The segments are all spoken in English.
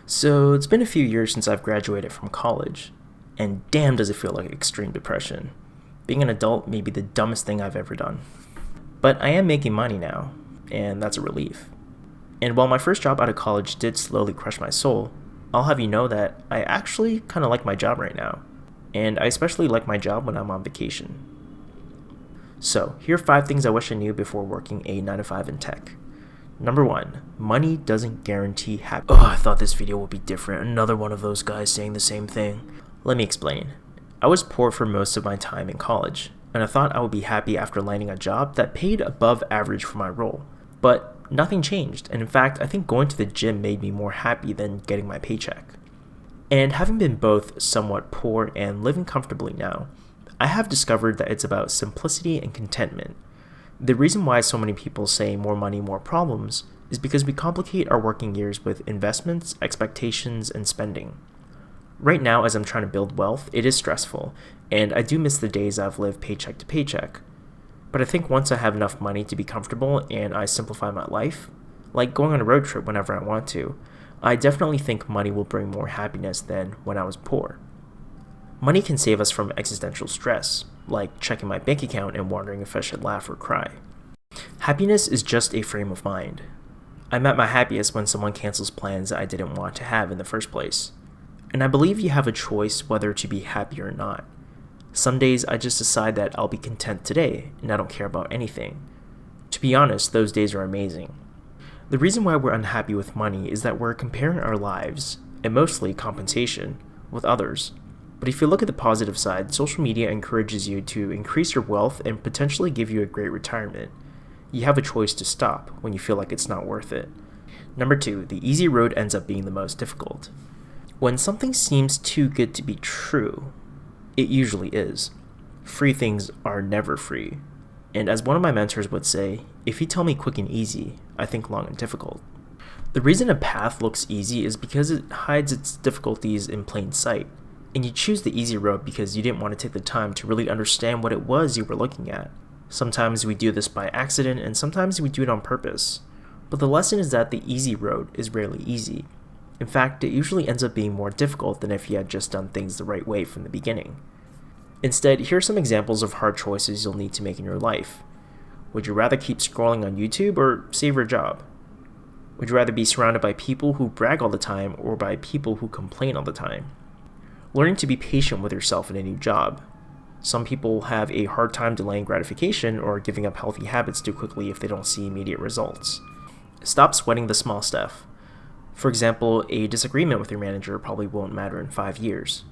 So it's been a few years since I've graduated from college, and damn does it feel like extreme depression. Being an adult may be the dumbest thing I've ever done. But I am making money now, and that's a relief. And while my first job out of college did slowly crush my soul, I'll have you know that I actually kind of like my job right now. And I especially like my job when I'm on vacation. So, here are 5 things I wish I knew before working a 9 to 5 in tech. Number 1, money doesn't guarantee happiness. Oh, I thought this video would be different. Another one of those guys saying the same thing. Let me explain. I was poor for most of my time in college, and I thought I would be happy after landing a job that paid above average for my role. But nothing changed, and in fact, I think going to the gym made me more happy than getting my paycheck. And having been both somewhat poor and living comfortably now, I have discovered that it's about simplicity and contentment. The reason why so many people say more money, more problems is because we complicate our working years with investments, expectations, and spending. Right now, as I'm trying to build wealth, it is stressful, and I do miss the days I've lived paycheck to paycheck. But I think once I have enough money to be comfortable and I simplify my life, like going on a road trip whenever I want to, I definitely think money will bring more happiness than when I was poor. Money can save us from existential stress, like checking my bank account and wondering if I should laugh or cry. Happiness is just a frame of mind. I'm at my happiest when someone cancels plans I didn't want to have in the first place. And I believe you have a choice whether to be happy or not. Some days I just decide that I'll be content today and I don't care about anything. To be honest, those days are amazing. The reason why we're unhappy with money is that we're comparing our lives, and mostly compensation, with others. But if you look at the positive side, social media encourages you to increase your wealth and potentially give you a great retirement. You have a choice to stop when you feel like it's not worth it. Number 2, the easy road ends up being the most difficult. When something seems too good to be true, it usually is. Free things are never free. And as one of my mentors would say, if you tell me quick and easy, I think long and difficult. The reason a path looks easy is because it hides its difficulties in plain sight. And you choose the easy road because you didn't want to take the time to really understand what it was you were looking at. Sometimes we do this by accident, and sometimes we do it on purpose. But the lesson is that the easy road is rarely easy. In fact, it usually ends up being more difficult than if you had just done things the right way from the beginning. Instead, here are some examples of hard choices you'll need to make in your life. Would you rather keep scrolling on YouTube or save your job? Would you rather be surrounded by people who brag all the time or by people who complain all the time? Learning to be patient with yourself in a new job. Some people have a hard time delaying gratification or giving up healthy habits too quickly if they don't see immediate results. Stop sweating the small stuff. For example, a disagreement with your manager probably won't matter in 5 years.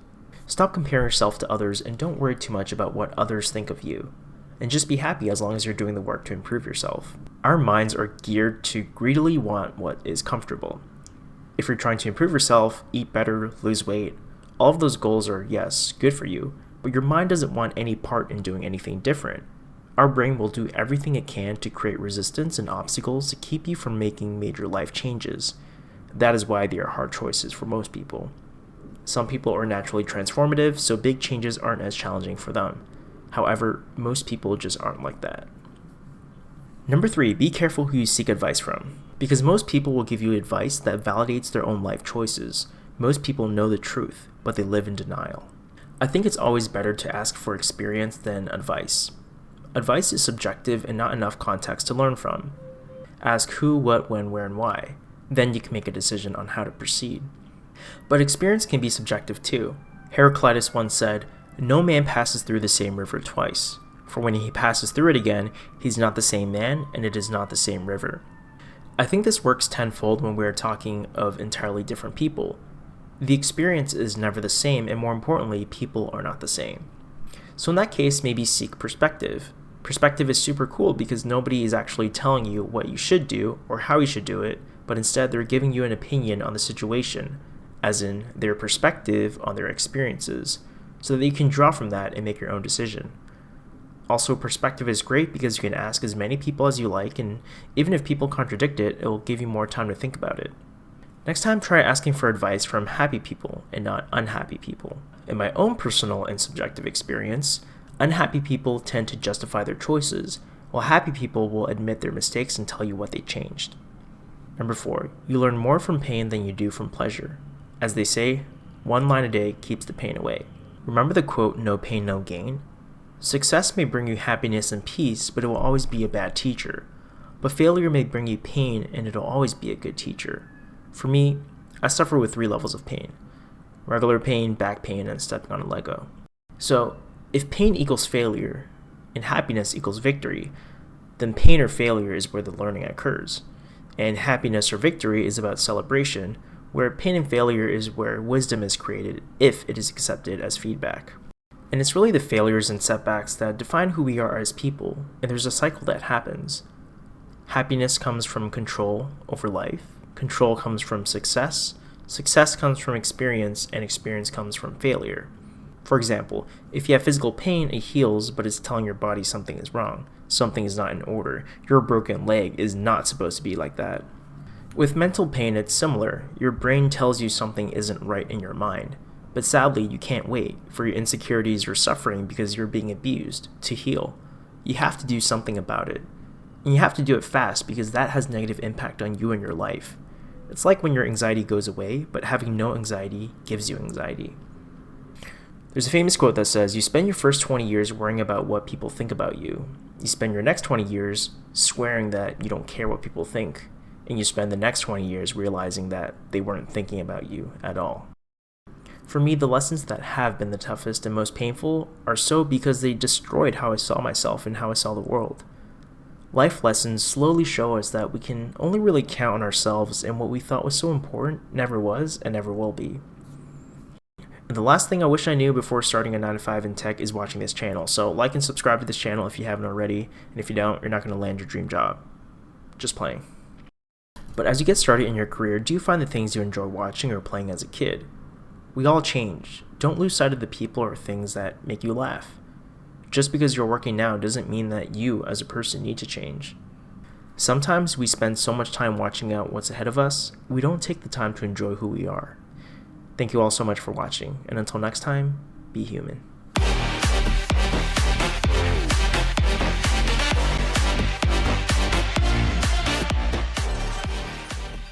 Stop comparing yourself to others and don't worry too much about what others think of you. And just be happy as long as you're doing the work to improve yourself. Our minds are geared to greedily want what is comfortable. If you're trying to improve yourself, eat better, lose weight, all of those goals are, yes, good for you, but your mind doesn't want any part in doing anything different. Our brain will do everything it can to create resistance and obstacles to keep you from making major life changes. That is why they are hard choices for most people. Some people are naturally transformative, so big changes aren't as challenging for them. However, most people just aren't like that. Number 3, be careful who you seek advice from. Because most people will give you advice that validates their own life choices. Most people know the truth, but they live in denial. I think it's always better to ask for experience than advice. Advice is subjective and not enough context to learn from. Ask who, what, when, where, and why. Then you can make a decision on how to proceed. But experience can be subjective too. Heraclitus once said, "No man passes through the same river twice. For when he passes through it again, he's not the same man, and it is not the same river." I think this works tenfold when we are talking of entirely different people. The experience is never the same, and more importantly, people are not the same. So in that case, maybe seek perspective. Perspective is super cool because nobody is actually telling you what you should do or how you should do it, but instead they're giving you an opinion on the situation, as in their perspective on their experiences, so that you can draw from that and make your own decision. Also, perspective is great because you can ask as many people as you like, and even if people contradict it, it will give you more time to think about it. Next time, try asking for advice from happy people and not unhappy people. In my own personal and subjective experience, unhappy people tend to justify their choices, while happy people will admit their mistakes and tell you what they changed. Number 4, you learn more from pain than you do from pleasure. As they say, one line a day keeps the pain away. Remember the quote, no pain, no gain? Success may bring you happiness and peace, but it will always be a bad teacher. But failure may bring you pain, and it'll always be a good teacher. For me, I suffer with 3 levels of pain. Regular pain, back pain, and stepping on a Lego. So, if pain equals failure, and happiness equals victory, then pain or failure is where the learning occurs. And happiness or victory is about celebration, where pain and failure is where wisdom is created if it is accepted as feedback. And it's really the failures and setbacks that define who we are as people, and there's a cycle that happens. Happiness comes from control over life, control comes from success comes from experience, and experience comes from failure. For example, if you have physical pain, it heals, but it's telling your body something is wrong, something is not in order. Your broken leg is not supposed to be like that. With mental pain, it's similar. Your brain tells you something isn't right in your mind. But sadly, you can't wait for your insecurities or suffering because you're being abused to heal. You have to do something about it. And you have to do it fast because that has negative impact on you and your life. It's like when your anxiety goes away, but having no anxiety gives you anxiety. There's a famous quote that says, you spend your first 20 years worrying about what people think about you. You spend your next 20 years swearing that you don't care what people think. And you spend the next 20 years realizing that they weren't thinking about you at all. For me, the lessons that have been the toughest and most painful are so because they destroyed how I saw myself and how I saw the world. Life lessons slowly show us that we can only really count on ourselves, and what we thought was so important never was and never will be. And the last thing I wish I knew before starting a 9-to-5 in tech is watching this channel, so like and subscribe to this channel if you haven't already, and if you don't, you're not going to land your dream job. Just playing. But as you get started in your career, do you find the things you enjoy watching or playing as a kid? We all change. Don't lose sight of the people or things that make you laugh. Just because you're working now doesn't mean that you as a person need to change. Sometimes we spend so much time watching out what's ahead of us, we don't take the time to enjoy who we are. Thank you all so much for watching, and until next time, be human.